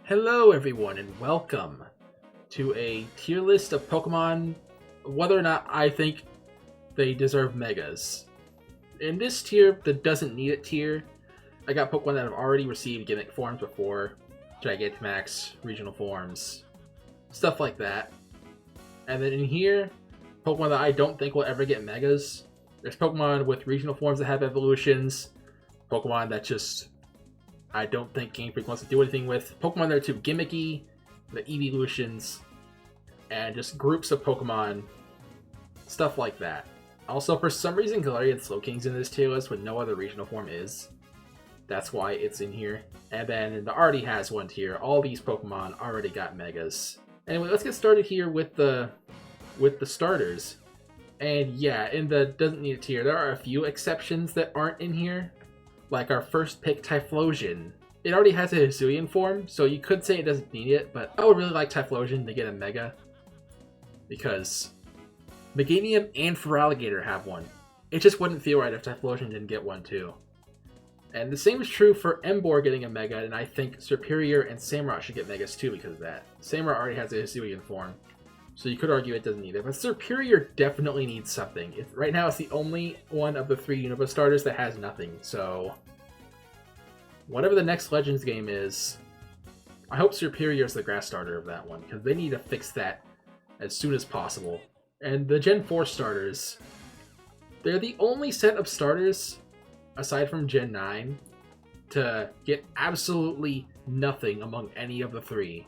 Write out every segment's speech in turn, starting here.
Hello everyone and welcome to a tier list of Pokemon, whether or not I think they deserve Megas. In this tier, the doesn't need it tier, I got Pokemon that have already received gimmick forms before, Gigantamax, regional forms, stuff like that. And then in here, Pokemon that I don't think will ever get Megas. There's Pokemon with regional forms that have evolutions, Pokemon that just I don't think Game Freak wants to do anything with. Pokemon that are too gimmicky, the evolutions, and just groups of Pokemon, stuff like that. Also, for some reason, Gladion Slowking's in this tier list when no other regional form is. That's why it's in here. And then the already has one tier. All these Pokemon already got Megas. Anyway, let's get started here with the starters. And yeah, in the doesn't need a tier, there are a few exceptions that aren't in here. Like our first pick, Typhlosion. It already has a Hisuian form, so you could say it doesn't need it, but I would really like Typhlosion to get a Mega. Because Meganium and Feraligatr have one. It just wouldn't feel right if Typhlosion didn't get one too. And the same is true for Emboar getting a Mega, and I think Serperior and Samurott should get Megas too because of that. Samurott already has a Hisuian form, so you could argue it doesn't need it. But Serperior definitely needs something. Right now it's the only one of the three Unova starters that has nothing, so whatever the next Legends game is, I hope Serperior is the grass starter of that one, because they need to fix that as soon as possible. And the Gen 4 starters, they're the only set of starters, aside from Gen 9, to get absolutely nothing among any of the three.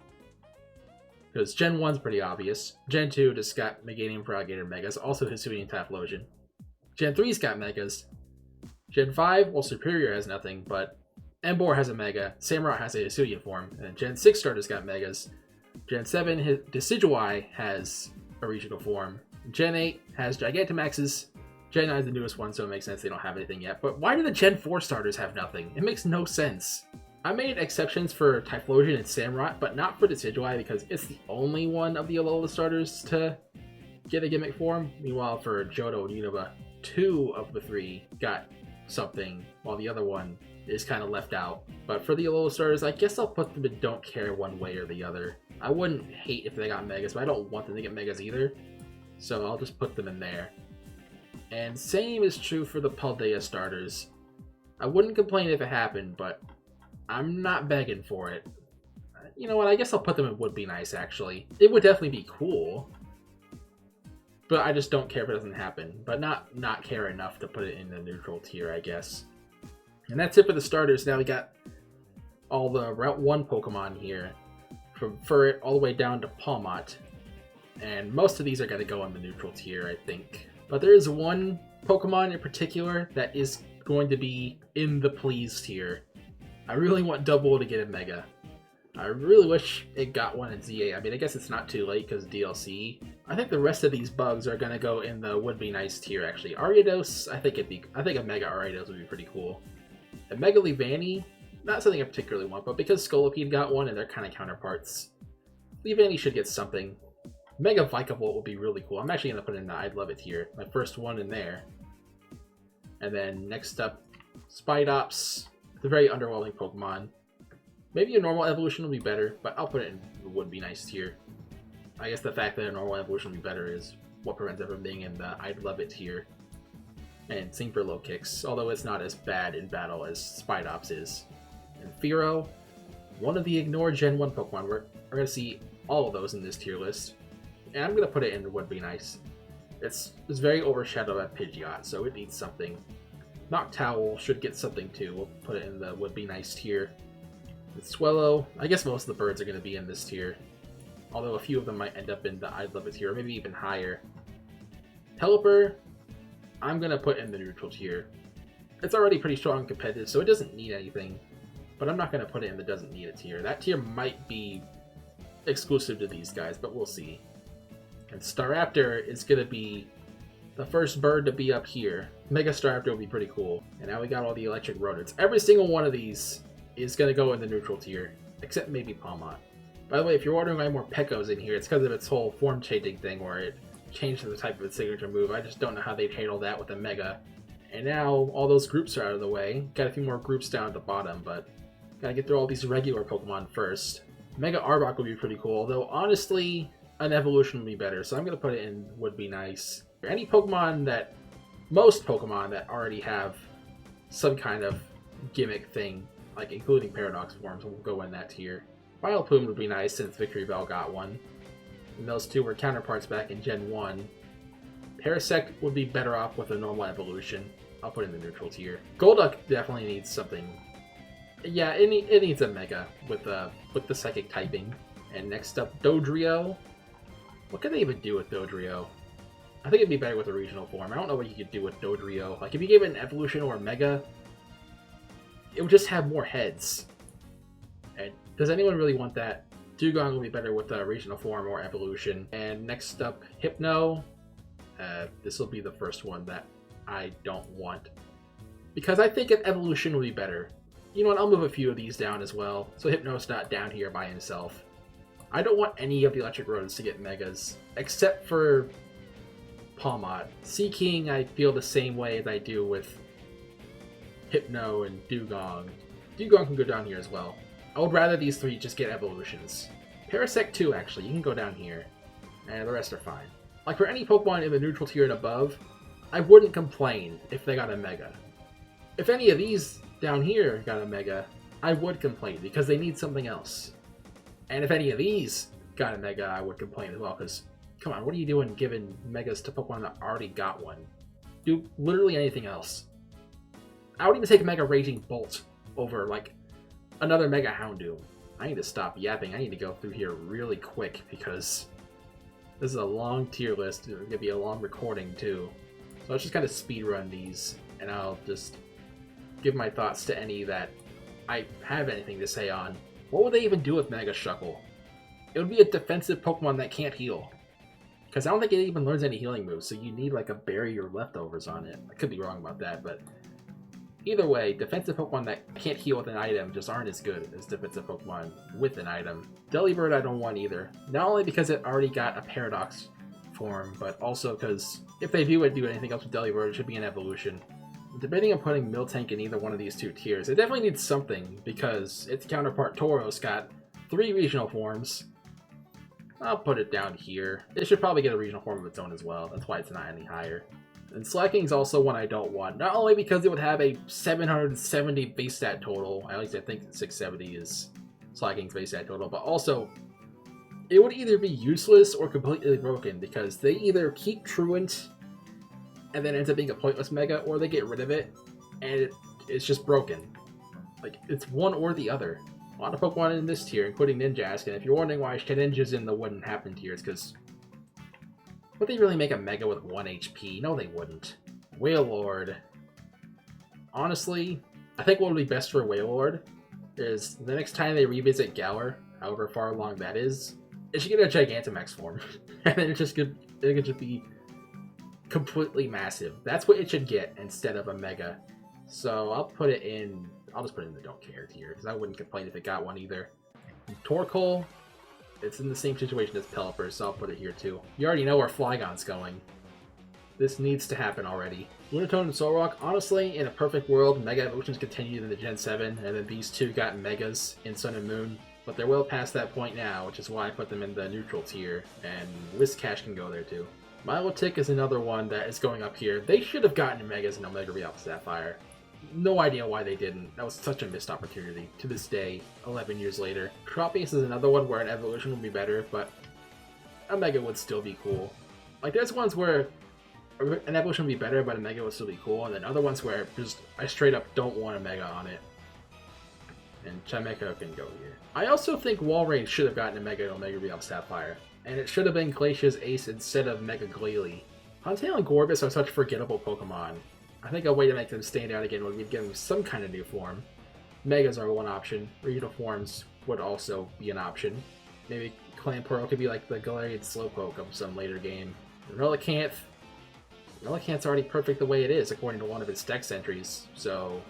Because Gen 1's pretty obvious. Gen 2 just got Meganium Feraligatr Megas, also Hisuian Typhlosion. Gen 3's got Megas. Gen 5, well, Serperior has nothing, but Emboar has a Mega, Samurott has a Hisuian form, and Gen 6 starters got Megas. Gen 7, Decidueye has a regional form. Gen 8 has Gigantamaxes. Gen 9 is the newest one, so it makes sense they don't have anything yet. But why do the Gen 4 starters have nothing? It makes no sense. I made exceptions for Typhlosion and Samurott, but not for Decidueye because it's the only one of the Alola starters to get a gimmick form. Meanwhile, for Johto and Unova, 2 of the 3 got something, while the other one is kind of left out. But for the Alola starters, I guess I'll put them in don't care one way or the other. I wouldn't hate if they got Megas, but I don't want them to get Megas either. So I'll just put them in there. And same is true for the Paldea starters. I wouldn't complain if it happened, but I'm not begging for it. You know what, I guess I'll put them in would be nice, actually. It would definitely be cool. But I just don't care if it doesn't happen. But not care enough to put it in the neutral tier, I guess. And that's it for the starters. Now we got all the Route 1 Pokemon here. From Furret all the way down to Palmot. And most of these are going to go in the neutral tier, I think. But there is one Pokemon in particular that is going to be in the please tier. I really want Double to get a Mega. I really wish it got one in ZA. I mean, I guess it's not too late because DLC. I think the rest of these bugs are going to go in the would be nice tier, actually. Ariados, I think a Mega Ariados would be pretty cool. A Mega Leavanny, not something I particularly want, but because Scolipede got one and they're kind of counterparts, Leavanny should get something. Mega Vikavolt would be really cool. I'm actually going to put it in the I'd Love It tier. My first one in there. And then next up, Spidops. It's a very underwhelming Pokemon. Maybe a normal evolution will be better, but I'll put it in the would be nice tier. I guess the fact that a normal evolution will be better is what prevents it from being in the I'd Love It tier. And same for Low Kicks, although it's not as bad in battle as Spidops is. And Fearow, one of the ignored Gen 1 Pokemon. We're going to see all of those in this tier list. And I'm going to put it in the would be nice. It's very overshadowed by Pidgeot, so it needs something. Noctowl should get something too. We'll put it in the would be nice tier. And Swellow, I guess most of the birds are going to be in this tier. Although a few of them might end up in the I'd Love It tier, or maybe even higher. Pelipper, I'm going to put in the neutral tier. It's already pretty strong and competitive, so it doesn't need anything. But I'm not going to put it in the doesn't need it tier. That tier might be exclusive to these guys, but we'll see. And Staraptor is going to be the first bird to be up here. Mega Staraptor would be pretty cool. And now we got all the electric rodents. Every single one of these is going to go in the neutral tier, except maybe Palmot. By the way, if you're wondering why more Pekos in here, it's because of its whole form changing thing where it changed the type of its signature move. I just don't know how they've handled that with a Mega. And now all those groups are out of the way. Got a few more groups down at the bottom, but gotta get through all these regular Pokemon first. Mega Arbok would be pretty cool, though honestly, an evolution would be better, so I'm going to put it in would be nice. Most Pokemon that already have some kind of gimmick thing, like including Paradox forms, will go in that tier. Vileplume would be nice since Victory Bell got one. And those two were counterparts back in Gen 1. Parasect would be better off with a normal evolution. I'll put it in the neutral tier. Golduck definitely needs something. Yeah, it needs a Mega with the Psychic typing. And next up, Dodrio. What could they even do with Dodrio? I think it'd be better with a regional form. I don't know what you could do with Dodrio. Like, if you gave it an evolution or a Mega, it would just have more heads. And does anyone really want that? Dugong will be better with a regional form or evolution. And next up, Hypno. This will be the first one that I don't want, because I think an evolution would be better. You know what, I'll move a few of these down as well, so Hypno's not down here by himself. I don't want any of the electric rodents to get Megas, except for Palmot. Seaking, I feel the same way as I do with Hypno and Dugong. Dugong can go down here as well. I would rather these three just get evolutions. Parasect too, actually, you can go down here, and the rest are fine. Like, for any Pokemon in the neutral tier and above, I wouldn't complain if they got a Mega. If any of these down here got a Mega, I would complain, because they need something else. And if any of these got a Mega, I would complain as well, because, come on, what are you doing giving Megas to Pokemon that already got one? Do literally anything else. I would even take Mega Raging Bolt over, like, another Mega Houndoom. I need to stop yapping. I need to go through here really quick, because this is a long tier list. It's going to be a long recording, too. So let's just kind of speedrun these, and I'll just give my thoughts to any that I have anything to say on. What would they even do with Mega Shuckle? It would be a defensive Pokemon that can't heal. Because I don't think it even learns any healing moves, so you need like a Berry or Leftovers on it. I could be wrong about that, but either way, defensive Pokemon that can't heal with an item just aren't as good as defensive Pokemon with an item. Delibird I don't want either. Not only because it already got a Paradox form, but also because if they do anything else with Delibird, it should be an evolution. Debating on putting Miltank in either one of these two tiers. It definitely needs something, because its counterpart Tauros got 3 regional forms. I'll put it down here. It should probably get a regional form of its own as well. That's why it's not any higher. And Slacking's also one I don't want. Not only because it would have a 770 base stat total, at least I think 670 is Slacking's base stat total, but also it would either be useless or completely broken, because they either keep Truant and then ends up being a pointless Mega, or they get rid of it and it's just broken. Like, it's one or the other. A lot of Pokemon in this tier, including Ninjask, and if you're wondering why Shedinja's in the wouldn't happen tier, it's because would they really make a Mega with 1 HP? No, they wouldn't. Wailord. Honestly, I think what would be best for Wailord is the next time they revisit Galar, however far along that is, it should get a Gigantamax form. And then it could just be completely massive. That's what it should get instead of a Mega. So I'll just put it in the don't care tier, because I wouldn't complain if it got one either. Torkoal, it's in the same situation as Pelipper, so I'll put it here too. You already know where Flygon's going. This needs to happen already. Lunatone and Solrock, honestly, in a perfect world, Mega Evolutions continued in the Gen 7, and then these two got Megas in Sun and Moon. But they're well past that point now, which is why I put them in the neutral tier, and Whiscash can go there too. Milotic is another one that is going up here. They should have gotten Megas in Omega Real Sapphire. No idea why they didn't. That was such a missed opportunity. To this day, 11 years later. Tropius is another one where an evolution would be better, but a Mega would still be cool. Like, there's ones where an evolution would be better, but a Mega would still be cool, and then other ones where just I straight up don't want a Mega on it. And Chimecho can go here. I also think Walrein should have gotten a Mega in Omega Real Sapphire, and it should have been Glacia's ace instead of Mega Glalie. Huntail and Gorbis are such forgettable Pokemon. I think a way to make them stand out again would be to give them some kind of new form. Megas are one option. Regional forms would also be an option. Maybe Clamperl could be like the Galarian Slowpoke of some later game. Relicanth's already perfect the way it is, according to one of its Dex entries, so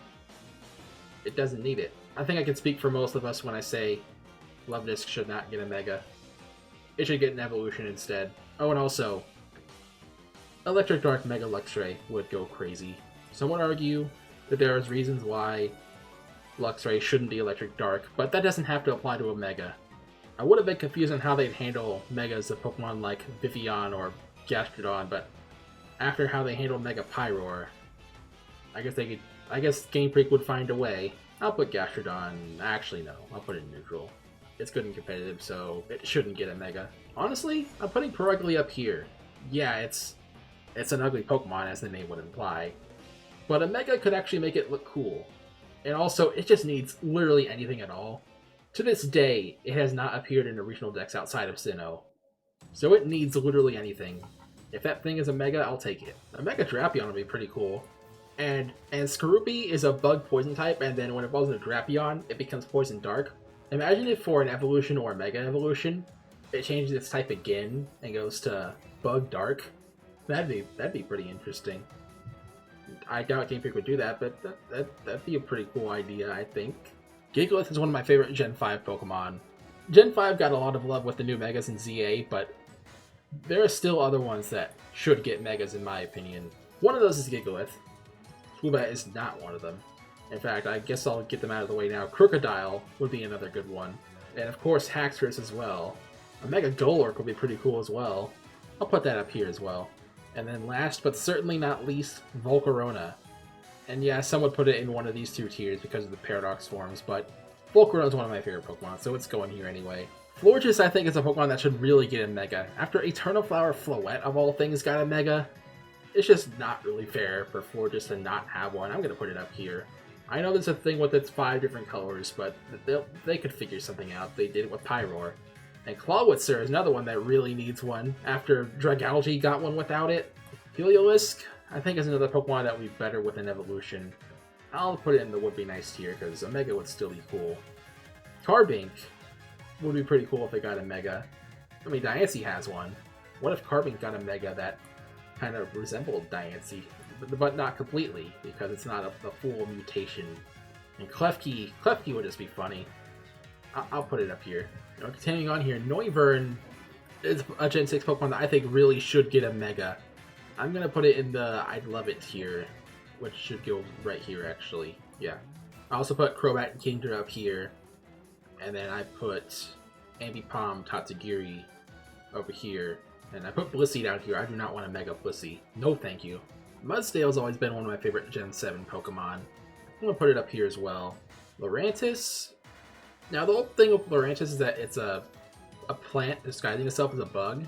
it doesn't need it. I think I can speak for most of us when I say Luvdisc should not get a Mega. It should get an evolution instead. Oh, and also, Electric Dark Mega Luxray would go crazy. Some would argue that there is reasons why Luxray shouldn't be Electric Dark, but that doesn't have to apply to a Mega. I would have been confused on how they'd handle Megas of Pokemon like Vivian or Gastrodon, but after how they handled Mega Pyroar, I guess Game Freak would find a way. I'll put Gastrodon. Actually, no. I'll put it in neutral. It's good and competitive, so it shouldn't get a Mega. Honestly, I'm putting Perugly up here. Yeah, it's an ugly Pokemon, as the name would imply, but a Mega could actually make it look cool. And also, it just needs literally anything at all. To this day, it has not appeared in the regional decks outside of Sinnoh, so it needs literally anything. If that thing is a Mega, I'll take it. A Mega Drapion would be pretty cool. And Skorupi is a bug poison type, and then when it evolves into Drapion, it becomes Poison Dark. Imagine if for an evolution or a Mega Evolution, it changes its type again and goes to Bug Dark. That'd be pretty interesting. I doubt Game Freak would do that, but that'd be a pretty cool idea, I think. Gigalith is one of my favorite Gen 5 Pokemon. Gen 5 got a lot of love with the new Megas in ZA, but there are still other ones that should get Megas in my opinion. One of those is Gigalith. Woobat is not one of them. In fact, I guess I'll get them out of the way now. Crocodile would be another good one. And of course, Haxorus as well. A Mega Golurk would be pretty cool as well. I'll put that up here as well. And then last, but certainly not least, Volcarona. And yeah, some would put it in one of these two tiers because of the Paradox forms, but Volcarona is one of my favorite Pokemon, so it's going here anyway. Florges, I think, is a Pokemon that should really get a Mega. After Eternal Flower Floette, of all things, got a Mega, it's just not really fair for Florges to not have one. I'm going to put it up here. I know there's a thing with its 5 different colors, but they could figure something out. They did it with Pyroar. And Clawitzer is another one that really needs one, after Dragalge got one without it. Heliolisk, I think, is another Pokemon that would be better with an evolution. I'll put it in the would be nice tier, because a Mega would still be cool. Carbink would be pretty cool if it got a Mega. I mean, Diancie has one. What if Carbink got a Mega that kind of resembled Diancie, but not completely, because it's not a full mutation? And Klefki would just be funny. I'll put it up here. Continuing on here, Noivern is a Gen 6 Pokemon that I think really should get a Mega. I'm going to put it in the I'd love it tier, which should go right here, actually. Yeah. I also put Crobat and Kingdra up here, and then I put Ambipom Tatsugiri over here, and I put Blissey down here. I do not want a Mega Blissey. No thank you. Mudsdale's always been one of my favorite Gen 7 Pokemon. I'm going to put it up here as well. Lurantis. Now, the whole thing with Lurantis is that it's a plant disguising itself as a bug,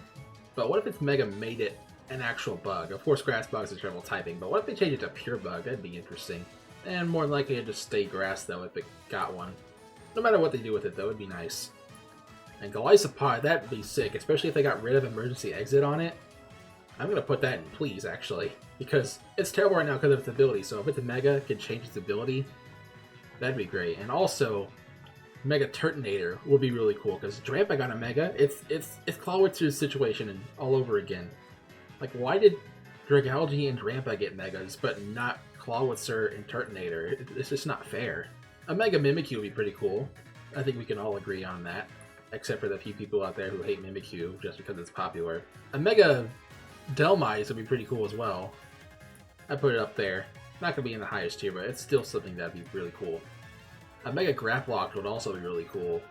but what if its Mega made it an actual bug? Of course, grass bugs are terrible typing, but what if they change it to pure bug? That'd be interesting. And more than likely it'd just stay grass, though, if it got one. No matter what they do with it, though, it'd be nice. And Golisopod, that'd be sick, especially if they got rid of Emergency Exit on it. I'm going to put that in please, actually, because it's terrible right now because of its ability, so if it's a Mega, it can change its ability. That'd be great. And also, Mega Turtonator would be really cool, because Drampa got a Mega. It's Clawitzer's situation and all over again. Like, why did Dragalge and Drampa get Megas, but not Clawitzer and Turtonator? It's just not fair. A Mega Mimikyu would be pretty cool. I think we can all agree on that, except for the few people out there who hate Mimikyu just because it's popular. A Mega Delmise would be pretty cool as well. I put it up there. Not going to be in the highest tier, but it's still something that would be really cool. A Mega Grapploct would also be really cool.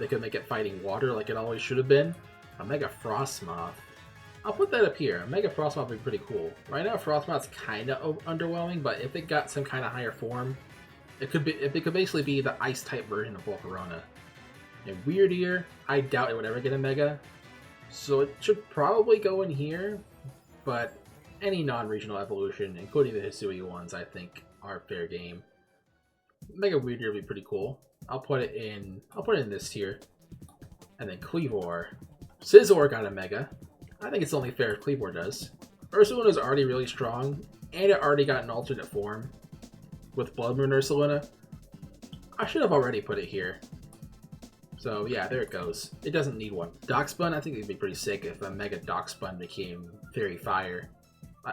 They could make it fighting water like it always should have been. A Mega Frostmoth. I'll put that up here. A Mega Frostmoth would be pretty cool. Right now, Frostmoth's kind of underwhelming, but if it got some kind of higher form, it could basically be the Ice-type version of Volcarona. And Weird Ear, I doubt it would ever get a Mega, so it should probably go in here, but any non-regional evolution, including the Hisui ones, I think are fair game. Mega Weird Ear would be pretty cool. I'll put it in this tier. And then Cleavor. Scizor got a Mega. I think it's only fair if Cleavor does. Ursaluna is already really strong, and it already got an alternate form with Blood Moon Ursaluna. I should have already put it here. So yeah, there it goes. It doesn't need one. Darkspun, I think it'd be pretty sick if a Mega Darkspun became Fairy Fire.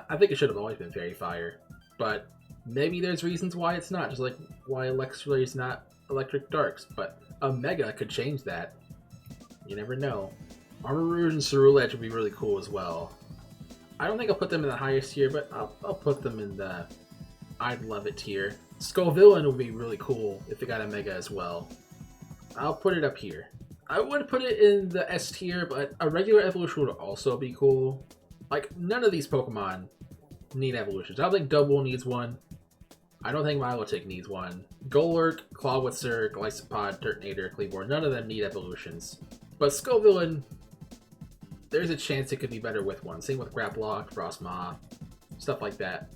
I think it should have always been Fairy Fire, but maybe there's reasons why it's not, just like why Electricity is not Electric Darks, but a Mega could change that. You never know. Armor Rouge and Ceruledge would be really cool as well. I don't think I'll put them in the highest tier, but I'll put them in the I'd love it tier. Skullvillain would be really cool if it got a Mega as well. I'll put it up here. I would put it in the S tier, but a regular evolution would also be cool. Like, none of these Pokemon need evolutions. I don't think Double needs one. I don't think Milotic needs one. Golurk, Clawitzer, Glycopod, Turtonator, Kleavor, none of them need evolutions. But Scovillain, there's a chance it could be better with one. Same with Graplock, Frostmaw, stuff like that.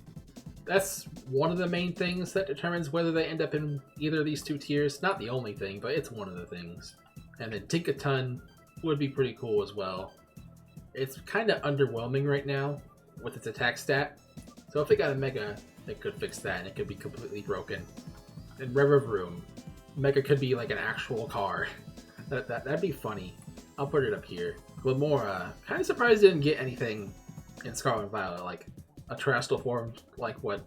That's one of the main things that determines whether they end up in either of these two tiers. Not the only thing, but it's one of the things. And then Tinkaton would be pretty cool as well. It's kind of underwhelming right now with its attack stat. So if they got a Mega, they could fix that and it could be completely broken. And Revavroom, Mega could be like an actual car. That'd be funny. I'll put it up here. Glamora, kind of surprised it didn't get anything in Scarlet and Violet, like a terrestrial form like what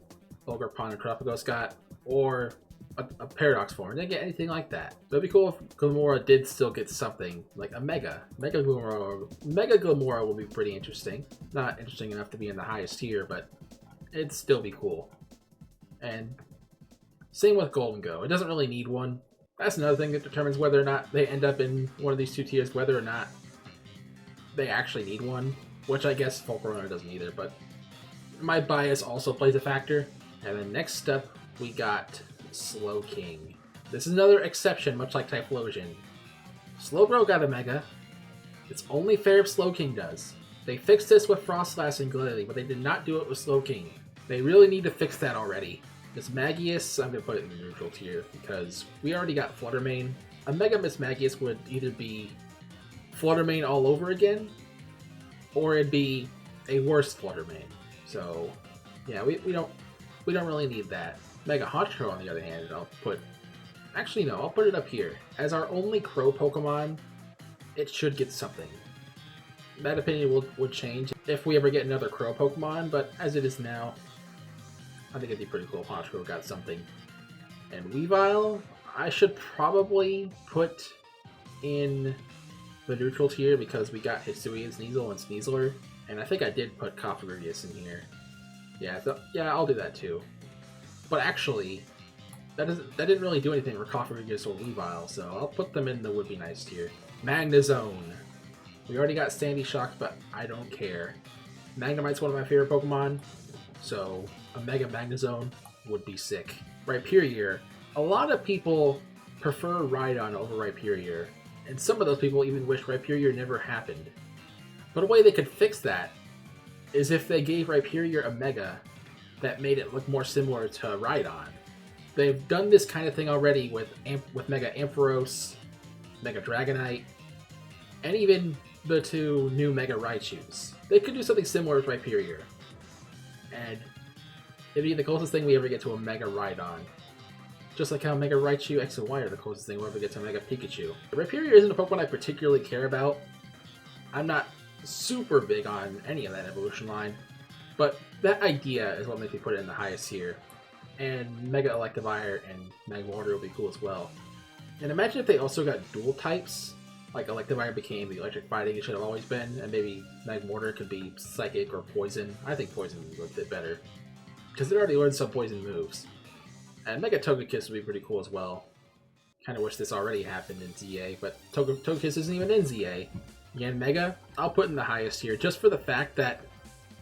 Ogerpon and Tropicos got, or a Paradox form. They didn't get anything like that. So it'd be cool if Glamora did still get something, like a Mega. Mega Glamora will be pretty interesting. Not interesting enough to be in the highest tier, but it'd still be cool. And same with Golden Go. It doesn't really need one. That's another thing that determines whether or not they end up in one of these two tiers, whether or not they actually need one, which I guess Volcarona doesn't either, but my bias also plays a factor. And then next up, we got Slowking. This is another exception, much like Typhlosion. Slowbro got a Mega. It's only fair if Slowking does. They fixed this with Frostlass and Glalie, but they did not do it with Slowking. They really need to fix that already. This Magius, I'm going to put it in the neutral tier, because we already got Fluttermane. A Mega Miss Magius would either be Fluttermane all over again, or it'd be a worse Fluttermane. So, yeah, we don't really need that. Mega Honchkrow, on the other hand, I'll put it up here. As our only Crow Pokemon, it should get something. That opinion would change if we ever get another Crow Pokemon, but as it is now, I think it'd be pretty cool if Honchkrow got something. And Weavile, I should probably put in the neutral tier because we got Hisuian, Sneasel, and Sneasler. And I think I did put Cofagrigus in here. Yeah, I'll do that too. But actually, that didn't really do anything for Cofagrigus or Weavile, so I'll put them in the would be nice tier. Magnezone. We already got Sandy Shock, but I don't care. Magnemite's one of my favorite Pokemon, so a Mega Magnezone would be sick. Rhyperior. A lot of people prefer Rhydon over Rhyperior, and some of those people even wish Rhyperior never happened. But a way they could fix that is if they gave Rhyperior a Mega that made it look more similar to Rhydon. They've done this kind of thing already with Mega Ampharos, Mega Dragonite, and even the two new Mega Raichus. They could do something similar with Rhyperior. And it'd be the closest thing we ever get to a Mega Rhydon. Just like how Mega Raichu X and Y are the closest thing we'll ever get to Mega Pikachu. Rhyperior isn't a Pokemon I particularly care about. I'm not super big on any of that evolution line, but that idea is what makes me put it in the highest tier. And Mega Electivire and Magmortar will be cool as well. And imagine if they also got dual types, like Electivire became the electric fighting it should have always been, and maybe Magmortar could be psychic or poison. I think poison would fit better, because it already learned some poison moves. And Mega Togekiss would be pretty cool as well. Kind of wish this already happened in ZA, but Togekiss isn't even in ZA. Yan Mega, I'll put in the highest tier, just for the fact that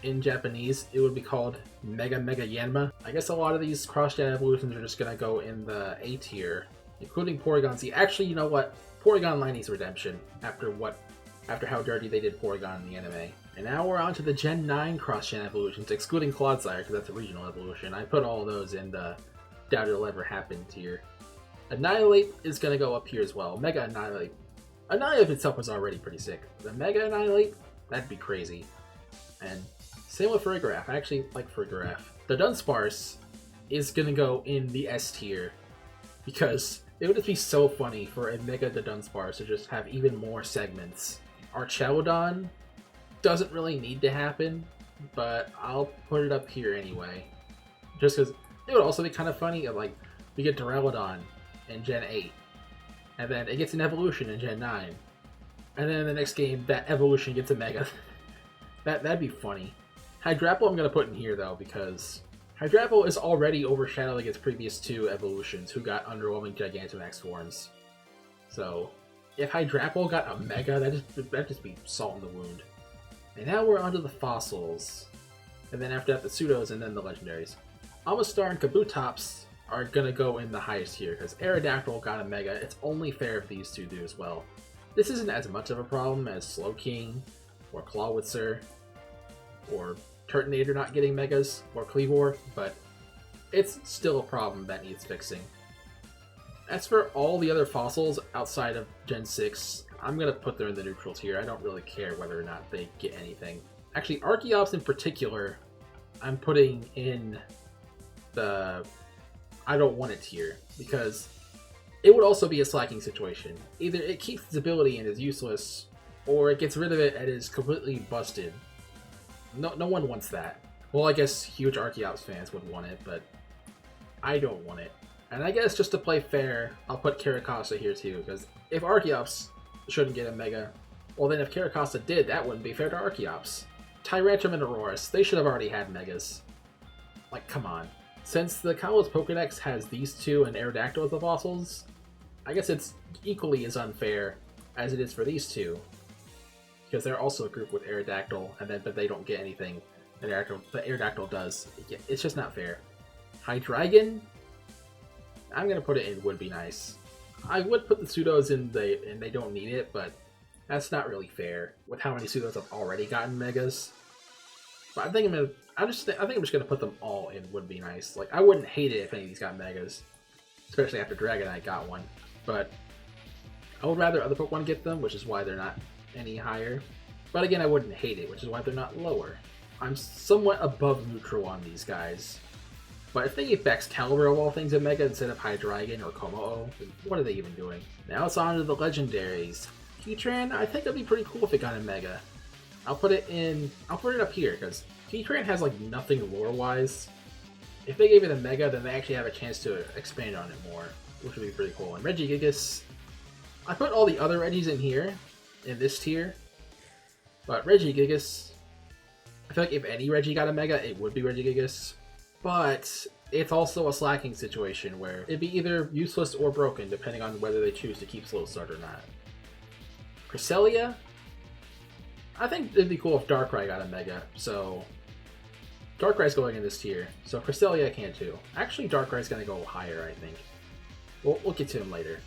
in Japanese it would be called Mega Yanma. I guess a lot of these cross-gen evolutions are just going to go in the A tier, including Porygon Z. Actually, you know what? Porygon line needs redemption after how dirty they did Porygon in the anime. And now we're on to the Gen 9 cross-gen evolutions, excluding Clodsire, because that's a regional evolution. I put all those in the doubt it'll ever happen tier. Annihilate is going to go up here as well. Mega Annihilate. Annihilate itself was already pretty sick. The Mega Annihilate? That'd be crazy. And same with Farigiraf. I actually like Farigiraf. The Dunsparce is going to go in the S tier, because it would just be so funny for a Mega Dunsparce to just have even more segments. Archelodon doesn't really need to happen, but I'll put it up here anyway. Just because it would also be kind of funny if, like, we get Duraludon in Gen 8, and then it gets an evolution in Gen 9, and then in the next game, that evolution gets a Mega. That'd be funny. Hydrapple I'm going to put in here, though, because Hydrapple is already overshadowing its previous two evolutions, who got underwhelming Gigantamax forms. So, If Hydrapple got a Mega, that'd just be salt in the wound. And now we're onto the fossils. And then after that, the pseudos, and then the legendaries. Amistar and Kabutops are gonna go in the highest tier, because Aerodactyl got a Mega. It's only fair if these two do as well. This isn't as much of a problem as Slowking, or Clawitzer, or Turtonator not getting Megas, or Kleavor, but it's still a problem that needs fixing. As for all the other fossils outside of Gen 6, I'm going to put them in the neutral tier. I don't really care whether or not they get anything. Actually, Archeops in particular, I'm putting in the I don't want it tier, because it would also be a slacking situation. Either it keeps its ability and is useless, or it gets rid of it and is completely busted. No one wants that. Well, I guess huge Archeops fans would want it, but I don't want it. And I guess just to play fair, I'll put Caracasa here too, because if Archeops shouldn't get a Mega, well then if Caracasa did, that wouldn't be fair to Archeops. Tyrantrum and Aurorus, they should have already had Megas. Like, come on. Since the Kalos Pokedex has these two and Aerodactyl as the fossils, I guess it's equally as unfair as it is for these two. Because they're also a group with Aerodactyl, but they don't get anything. And the Aerodactyl does. It's just not fair. Hydreigon, I'm going to put it in would be nice. I would put the pseudos in and they don't need it, but that's not really fair with how many pseudos have already gotten Megas. But I think I'm just gonna put them all in would be nice. Like, I wouldn't hate it if any of these got Megas, especially after Dragonite got one. But I would rather other Pokemon get them, which is why they're not any higher. But again, I wouldn't hate it, which is why they're not lower. I'm somewhat above neutral on these guys. But if they gave Excalibur of all things a Mega instead of Hydreigon or Kommo-o, what are they even doing? Now it's on to the legendaries. Heatran, I think it'd be pretty cool if it got a Mega. I'll put it up here, because Heatran has like nothing lore-wise. If they gave it a Mega, then they actually have a chance to expand on it more, which would be pretty cool. And Regigigas, I put all the other Regis in here, in this tier, but Regigigas, I feel like if any Regi got a Mega, it would be Regigigas. But it's also a slacking situation where it'd be either useless or broken, depending on whether they choose to keep Slow Start or not. Cresselia, I think it'd be cool if Darkrai got a Mega, so Darkrai's going in this tier, so Cresselia can too. Actually, Darkrai's going to go higher, I think. We'll get to him later.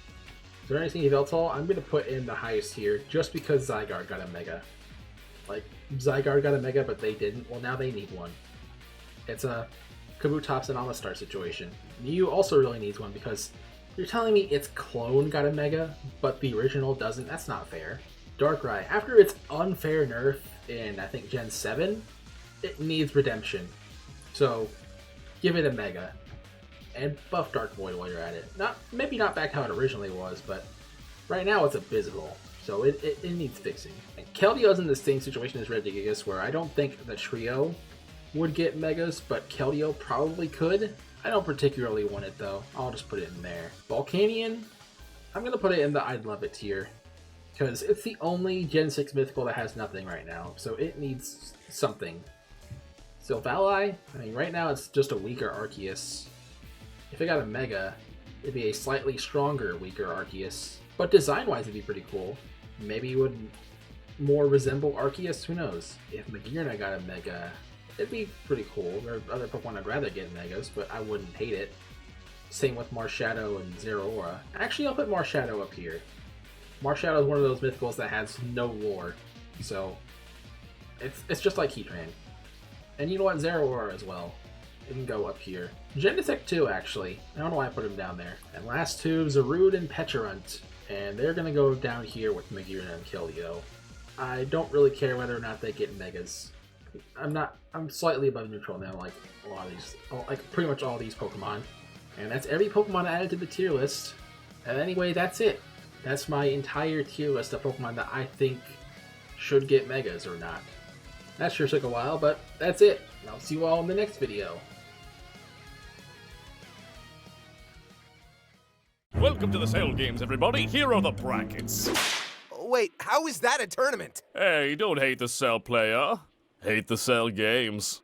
Is there anything Yveltal? I'm going to put in the highest tier just because Zygarde got a Mega. Like, Zygarde got a Mega, but they didn't. Well, now they need one. It's a Kabutops and Amistar situation. Mew also really needs one because you're telling me its clone got a Mega, but the original doesn't? That's not fair. Darkrai, after its unfair nerf in, I think, Gen 7, it needs redemption. So, give it a Mega. And buff Dark Void while you're at it. Maybe not back how it originally was, but right now it's abysmal. So it needs fixing. And Keldeo in the same situation as Regigigas, where I don't think the trio would get Megas, but Keldeo probably could. I don't particularly want it though. I'll just put it in there. Volcanion, I'm going to put it in the I'd love it tier, because it's the only Gen 6 Mythical that has nothing right now, so it needs something. Silvally, I mean, right now it's just a weaker Arceus. If it got a Mega, it'd be a slightly stronger, weaker Arceus. But design-wise, it'd be pretty cool. Maybe it would more resemble Arceus, who knows? If Magearna got a Mega, it'd be pretty cool. There are other Pokemon I'd rather get Megas, but I wouldn't hate it. Same with Marshadow and Zeraora. Actually, I'll put Marshadow up here. Marshadow is one of those Mythicals that has no lore, so it's just like Heatran. And you know what? Zeraora as well. It can go up here. Genesect too, actually. I don't know why I put him down there. And last two, Zarude and Pecharunt. And they're going to go down here with Magearna and Keldeo. I don't really care whether or not they get Megas. I'm slightly above neutral now, like a lot of these, like pretty much all these Pokemon. And that's every Pokemon added to the tier list. And anyway, that's it. That's my entire tier list of Pokemon that I think should get Megas or not. That sure took a while, but that's it. I'll see you all in the next video. Welcome to the Cell Games, everybody. Here are the brackets. Wait, how is that a tournament? Hey, don't hate the Cell player. Hate the Cell Games.